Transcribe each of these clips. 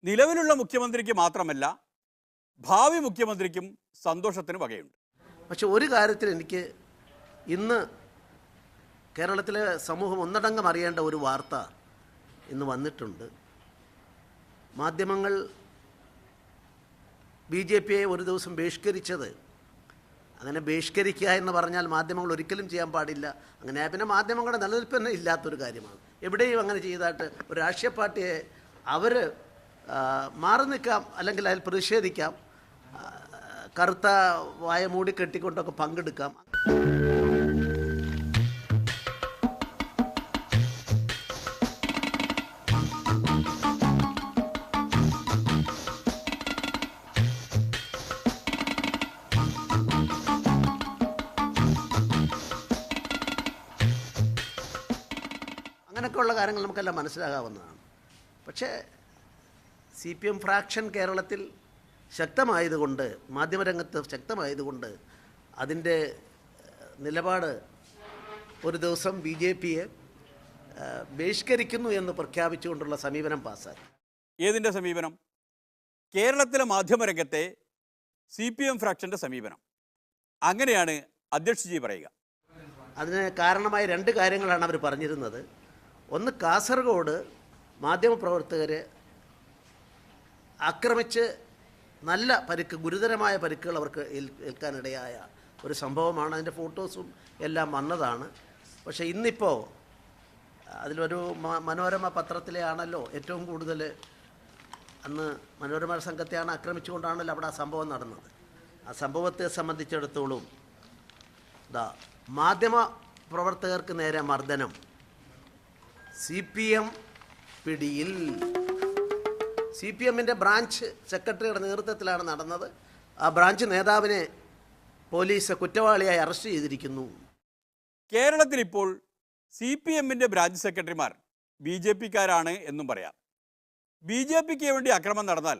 നിലവിലുള്ള മുഖ്യമന്ത്രിക്ക് മാത്രമല്ല ഭാവി മുഖ്യമന്ത്രിക്കും സന്തോഷത്തിന് വകയുണ്ട്. പക്ഷെ ഒരു കാര്യത്തിൽ എനിക്ക് ഇന്ന് കേരളത്തിലെ സമൂഹം ഒന്നടങ്കം അറിയേണ്ട ഒരു വാർത്ത ഇന്ന് വന്നിട്ടുണ്ട്. മാധ്യമങ്ങൾ BJPയെ ഒരു ദിവസം ബഹിഷ്കരിച്ചത്, അങ്ങനെ ബഹിഷ്കരിക്കുക എന്ന് പറഞ്ഞാൽ മാധ്യമങ്ങൾ ഒരിക്കലും ചെയ്യാൻ പാടില്ല. അങ്ങനെ പിന്നെ മാധ്യമങ്ങളുടെ നിലനിൽപ്പ് തന്നെ ഇല്ലാത്തൊരു കാര്യമാണ്. എവിടെയും അങ്ങനെ ചെയ്തായിട്ട് ഒരു രാഷ്ട്രീയ പാർട്ടിയെ അവർ മാറി നിൽക്കാം, അല്ലെങ്കിൽ അതിൽ പ്രതിഷേധിക്കാം, കറുത്ത വായ മൂടി കെട്ടിക്കൊണ്ടൊക്കെ പങ്കെടുക്കാം. അങ്ങനെയൊക്കെയുള്ള കാര്യങ്ങൾ നമുക്കെല്ലാം മനസ്സിലാകാവുന്നതാണ്. പക്ഷേ CPM ഫ്രാക്ഷൻ കേരളത്തിൽ ശക്തമായതുകൊണ്ട്, മാധ്യമരംഗത്ത് ശക്തമായതുകൊണ്ട് അതിൻ്റെ നിലപാട് ഒരു ദിവസം BJPയെ ബഹിഷ്കരിക്കുന്നു എന്ന് പ്രഖ്യാപിച്ചുകൊണ്ടുള്ള സമീപനം പാസ്സാക്കി. ഏതിൻ്റെ സമീപനം? കേരളത്തിലെ മാധ്യമരംഗത്തെ CPM ഫ്രാക്ഷൻ്റെ സമീപനം. അങ്ങനെയാണ് അധ്യക്ഷജി പറയുക. അതിന് കാരണമായ രണ്ട് കാര്യങ്ങളാണ് അവർ പറഞ്ഞിരുന്നത്. ഒന്ന്, കാസർഗോഡ് മാധ്യമപ്രവർത്തകരെ ആക്രമിച്ച് നല്ല പരിക്ക്, ഗുരുതരമായ പരിക്കുകൾ അവർക്ക് ഏൽക്കാനിടയായ ഒരു സംഭവമാണ്. അതിൻ്റെ ഫോട്ടോസും എല്ലാം വന്നതാണ്. പക്ഷേ ഇന്നിപ്പോൾ അതിലൊരു മനോരമ പത്രത്തിലെ ആണല്ലോ ഏറ്റവും കൂടുതൽ, അന്ന് മനോരമ സംഘത്തെയാണ് ആക്രമിച്ചുകൊണ്ടാണല്ലോ അവിടെ ആ സംഭവം നടന്നത്. ആ സംഭവത്തെ സംബന്ധിച്ചിടത്തോളം മാധ്യമ പ്രവർത്തകർക്ക് നേരെ മർദ്ദനം CPM പിടിയിൽ. CPMൻ്റെ ബ്രാഞ്ച് സെക്രട്ടറിയുടെ നേതൃത്വത്തിലാണ് നടന്നത്. ആ ബ്രാഞ്ച് നേതാവിനെ പോലീസ് കുറ്റവാളിയായി അറസ്റ്റ് ചെയ്തിരിക്കുന്നു. കേരളത്തിൽ ഇപ്പോൾ CPMൻ്റെ ബ്രാഞ്ച് സെക്രട്ടറിമാർ BJPക്കാരാണ് എന്നും പറയാം. BJPക്ക് വേണ്ടി അക്രമം നടന്നാൽ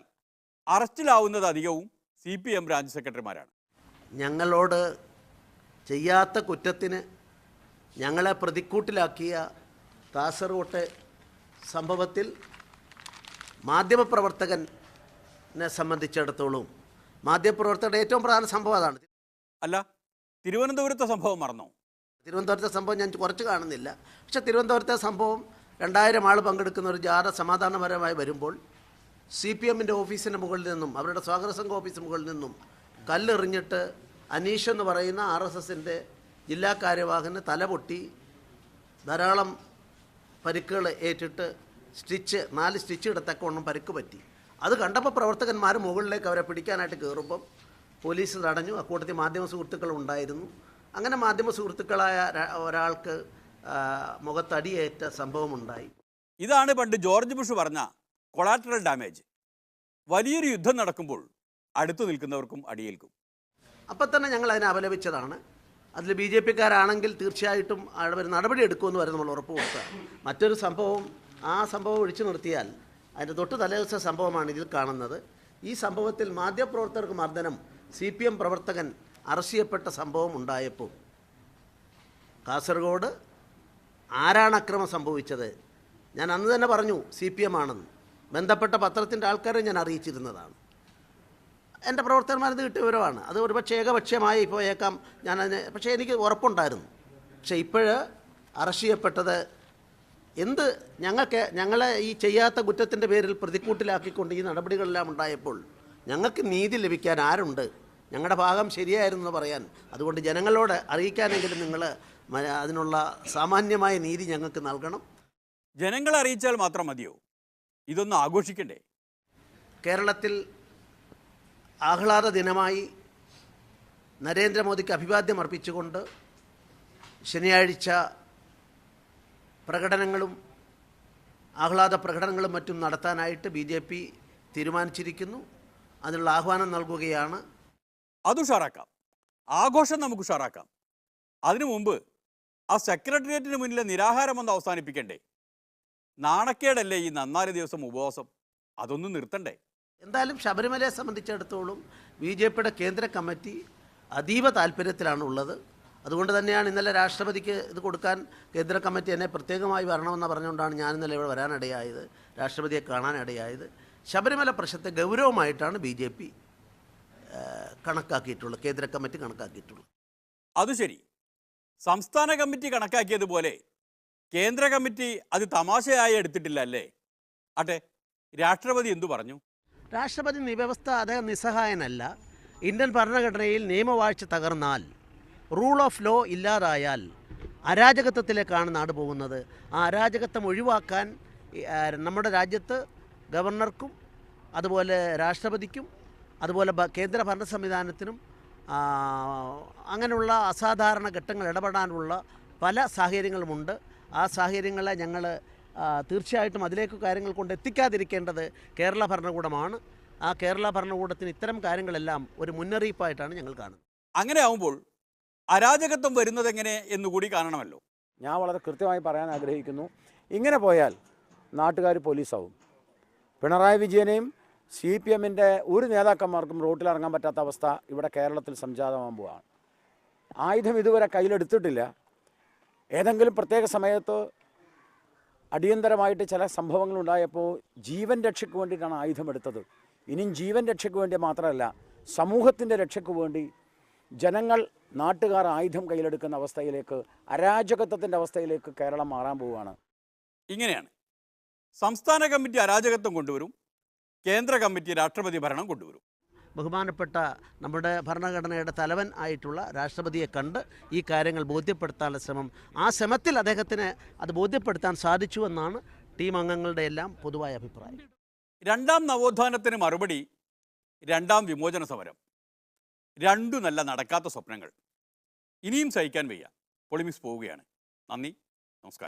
അറസ്റ്റിലാവുന്നത് അധികവും CPM ബ്രാഞ്ച് സെക്രട്ടറിമാരാണ്. ഞങ്ങളോട് ചെയ്യാത്ത കുറ്റത്തിന് ഞങ്ങളെ പ്രതിക്കൂട്ടിലാക്കിയ കാസർകോട്ടെ സംഭവത്തിൽ മാധ്യമപ്രവർത്തകനെ സംബന്ധിച്ചിടത്തോളം മാധ്യമപ്രവർത്തകരുടെ ഏറ്റവും പ്രധാന സംഭവം അതാണ്. അല്ല, തിരുവനന്തപുരത്തെ സംഭവം മറന്നോ? തിരുവനന്തപുരത്തെ സംഭവം ഞാൻ കുറച്ച് കാണുന്നില്ല. പക്ഷേ തിരുവനന്തപുരത്തെ സംഭവം 2000 ആൾ പങ്കെടുക്കുന്ന ഒരു ജാഥ സമാധാനപരമായി വരുമ്പോൾ CPMൻ്റെ ഓഫീസിൻ്റെ മുകളിൽ നിന്നും, അവരുടെ സ്വാഗത സംഘ ഓഫീസിന് മുകളിൽ നിന്നും കല്ലെറിഞ്ഞിട്ട് അനീഷ് എന്ന് പറയുന്ന RSSൻ്റെ ജില്ലാ കാര്യവാഹന് തലപൊട്ടി ധാരാളം പരിക്കുകൾ ഏറ്റിട്ട് 4 സ്റ്റിച്ച് ഇടത്തക്കവണ്ണം പരിക്ക് പറ്റി. അത് കണ്ടപ്പോൾ പ്രവർത്തകന്മാർ മുകളിലേക്ക് അവരെ പിടിക്കാനായിട്ട് കയറുമ്പം പോലീസ് തടഞ്ഞു. അക്കൂട്ടത്തിൽ മാധ്യമ സുഹൃത്തുക്കളും ഉണ്ടായിരുന്നു. അങ്ങനെ മാധ്യമ സുഹൃത്തുക്കളായ ഒരാൾക്ക് മുഖത്തടിയേറ്റ സംഭവമുണ്ടായി. ഇതാണ് പണ്ട് ജോർജ് ബുഷ് പറഞ്ഞ കൊളാറ്ററൽ ഡാമേജ്. വലിയൊരു യുദ്ധം നടക്കുമ്പോൾ അടുത്തു നിൽക്കുന്നവർക്കും അടിയേൽക്കും. അപ്പം തന്നെ ഞങ്ങൾ അതിനെ അപലപിച്ചതാണ്. അതിൽ BJPക്കാരാണെങ്കിൽ തീർച്ചയായിട്ടും അവർ നടപടി എടുക്കുമെന്ന് വരെ നമ്മൾ ഉറപ്പ് കൊടുക്കുക. മറ്റൊരു സംഭവം, ആ സംഭവം ഒഴിച്ചു നിർത്തിയാൽ അതിൻ്റെ തൊട്ട് തലേദിവസ സംഭവമാണ് ഇതിൽ കാണുന്നത്. ഈ സംഭവത്തിൽ മാധ്യമപ്രവർത്തകർക്ക് മർദ്ദനം, CPM പ്രവർത്തകൻ അറസ്റ്റ് ചെയ്യപ്പെട്ട സംഭവം ഉണ്ടായപ്പോൾ കാസർഗോഡ് ആരാണ് അക്രമം സംഭവിച്ചത്? ഞാൻ അന്ന് തന്നെ പറഞ്ഞു CPM ആണെന്ന്. ബന്ധപ്പെട്ട പത്രത്തിൻ്റെ ആൾക്കാരെ ഞാൻ അറിയിച്ചിരുന്നതാണ്. എൻ്റെ പ്രവർത്തകന്മാരത് കിട്ടിയ വിവരമാണ്. അത് ഒരുപക്ഷെ ഏകപക്ഷീയമായി പോയേക്കാം ഞാനതിന്, പക്ഷേ എനിക്ക് ഉറപ്പുണ്ടായിരുന്നു. പക്ഷേ ഇപ്പോഴ് അറസ്റ്റ് ചെയ്യപ്പെട്ടത് ഞങ്ങളെ ഈ ചെയ്യാത്ത കുറ്റത്തിൻ്റെ പേരിൽ പ്രതിക്കൂട്ടിലാക്കിക്കൊണ്ട് ഈ നടപടികളെല്ലാം ഉണ്ടായപ്പോൾ ഞങ്ങൾക്ക് നീതി ലഭിക്കാൻ ആരുണ്ട്? ഞങ്ങളുടെ ഭാഗം ശരിയായിരുന്നു എന്ന് പറയാൻ. അതുകൊണ്ട് ജനങ്ങളോട് അറിയിക്കാനെങ്കിലും നിങ്ങൾ അതിനുള്ള സാമാന്യമായ നീതി ഞങ്ങൾക്ക് നൽകണം. ജനങ്ങളെ അറിയിച്ചാൽ മാത്രം മതിയോ? ഇതൊന്ന് ആഘോഷിക്കണ്ടേ? കേരളത്തിൽ ആഹ്ലാദ ദിനമായി നരേന്ദ്രമോദിക്ക് അഭിവാദ്യം അർപ്പിച്ചുകൊണ്ട് ശനിയാഴ്ച പ്രകടനങ്ങളും ആഹ്ലാദ പ്രകടനങ്ങളും മറ്റും നടത്താനായിട്ട് BJP തീരുമാനിച്ചിരിക്കുന്നു. അതിനുള്ള ആഹ്വാനം നൽകുകയാണ്. അത് ഉഷാറാക്കാം, ആഘോഷം നമുക്ക് ഉഷാറാക്കാം. അതിനു മുമ്പ് ആ സെക്രട്ടേറിയറ്റിന് മുന്നിലെ നിരാഹാരം ഒന്ന് അവസാനിപ്പിക്കണ്ടേ? നാണക്കേടല്ലേ ഈ 4 ദിവസം ഉപവാസം? അതൊന്നും നിർത്തണ്ടേ? എന്തായാലും ശബരിമലയെ സംബന്ധിച്ചിടത്തോളം BJPയുടെ കേന്ദ്ര കമ്മിറ്റി അതീവ താല്പര്യത്തിലാണുള്ളത്. അതുകൊണ്ട് തന്നെയാണ് ഇന്നലെ രാഷ്ട്രപതിക്ക് ഇത് കൊടുക്കാൻ കേന്ദ്ര കമ്മിറ്റി എന്നെ പ്രത്യേകമായി വരണമെന്ന് പറഞ്ഞുകൊണ്ടാണ് ഞാൻ ഇന്നലെ ഇവിടെ വരാനിടയായത്, രാഷ്ട്രപതിയെ കാണാനിടയായത്. ശബരിമല പ്രശ്നത്തെ ഗൗരവമായിട്ടാണ് BJP കണക്കാക്കിയിട്ടുള്ളത്, കേന്ദ്ര കമ്മിറ്റി കണക്കാക്കിയിട്ടുള്ളത്. അത് ശരി, സംസ്ഥാന കമ്മിറ്റി കണക്കാക്കിയതുപോലെ കേന്ദ്ര കമ്മിറ്റി അത് തമാശയായി എടുത്തിട്ടില്ല അല്ലേ? ആട്ടെ, രാഷ്ട്രപതി എന്തു പറഞ്ഞു? രാഷ്ട്രപതി വ്യവസ്ഥ അദ്ദേഹം നിസ്സഹായനല്ല. ഇന്ത്യൻ ഭരണഘടനയിൽ നിയമവാഴ്ച തകർന്നാൽ, റൂൾ ഓഫ് ലോ ഇല്ലാതായാൽ അരാജകത്വത്തിലേക്കാണ് നാട് പോകുന്നത്. ആ അരാജകത്വം ഒഴിവാക്കാൻ നമ്മുടെ രാജ്യത്ത് ഗവർണർക്കും അതുപോലെ രാഷ്ട്രപതിക്കും അതുപോലെ കേന്ദ്ര ഭരണ സംവിധാനത്തിനും അങ്ങനെയുള്ള അസാധാരണ ഘട്ടങ്ങൾ ഇടപെടാനുള്ള പല സാഹചര്യങ്ങളുമുണ്ട്. ആ സാഹചര്യങ്ങളെ ഞങ്ങൾ തീർച്ചയായിട്ടും അതിലേക്ക് കാര്യങ്ങൾ കൊണ്ട് എത്തിക്കാതിരിക്കേണ്ടത് കേരള ഭരണകൂടമാണ്. ആ കേരള ഭരണകൂടത്തിന് ഇത്തരം കാര്യങ്ങളെല്ലാം ഒരു മുന്നറിയിപ്പായിട്ടാണ് ഞങ്ങൾ കാണുന്നത്. അങ്ങനെ ആവുമ്പോൾ അരാജകത്വം വരുന്നത് എങ്ങനെ എന്നുകൂടി കാണണമല്ലോ. ഞാൻ വളരെ കൃത്യമായി പറയാൻ ആഗ്രഹിക്കുന്നു. ഇങ്ങനെ പോയാൽ നാട്ടുകാർ പോലീസാവും. പിണറായി വിജയനെയും CPMൻ്റെ ഒരു നേതാക്കന്മാർക്കും റോട്ടിലിറങ്ങാൻ പറ്റാത്ത അവസ്ഥ ഇവിടെ കേരളത്തിൽ സംജാതമാകുമ്പോഴാണ്. ആയുധം ഇതുവരെ കയ്യിലെടുത്തിട്ടില്ല. ഏതെങ്കിലും പ്രത്യേക സമയത്ത് അടിയന്തരമായിട്ട് ചില സംഭവങ്ങളുണ്ടായപ്പോൾ ജീവൻ രക്ഷയ്ക്ക് വേണ്ടിയിട്ടാണ് ആയുധം എടുത്തത്. ഇനിയും ജീവൻ രക്ഷയ്ക്ക് വേണ്ടി മാത്രമല്ല, സമൂഹത്തിൻ്റെ രക്ഷയ്ക്ക് വേണ്ടി ജനങ്ങൾ, നാട്ടുകാർ ആയുധം കയ്യിലെടുക്കുന്ന അവസ്ഥയിലേക്ക്, അരാജകത്വത്തിൻ്റെ അവസ്ഥയിലേക്ക് കേരളം മാറാൻ പോവുകയാണ്. ഇങ്ങനെയാണ് സംസ്ഥാന കമ്മിറ്റി അരാജകത്വം കൊണ്ടുവരും, കേന്ദ്ര കമ്മിറ്റി രാഷ്ട്രപതി ഭരണം കൊണ്ടുവരും. ബഹുമാനപ്പെട്ട നമ്മുടെ ഭരണഘടനയുടെ തലവൻ ആയിട്ടുള്ള രാഷ്ട്രപതിയെ കണ്ട് ഈ കാര്യങ്ങൾ ബോധ്യപ്പെടുത്താനുള്ള ശ്രമം, ആ ശ്രമത്തിൽ അദ്ദേഹത്തിന് അത് ബോധ്യപ്പെടുത്താൻ സാധിച്ചു എന്നാണ് ടീം അംഗങ്ങളുടെ എല്ലാം പൊതുവായ അഭിപ്രായം. രണ്ടാം നവോത്ഥാനത്തിന് മറുപടി രണ്ടാം വിമോചന സമരം. രണ്ടു നല്ല നടക്കാത്ത സ്വപ്നങ്ങൾ. ഇനിയും സഹിക്കാൻ വയ്യ. പൊളിമിക്സ് പോവുകയാണ്. നന്ദി.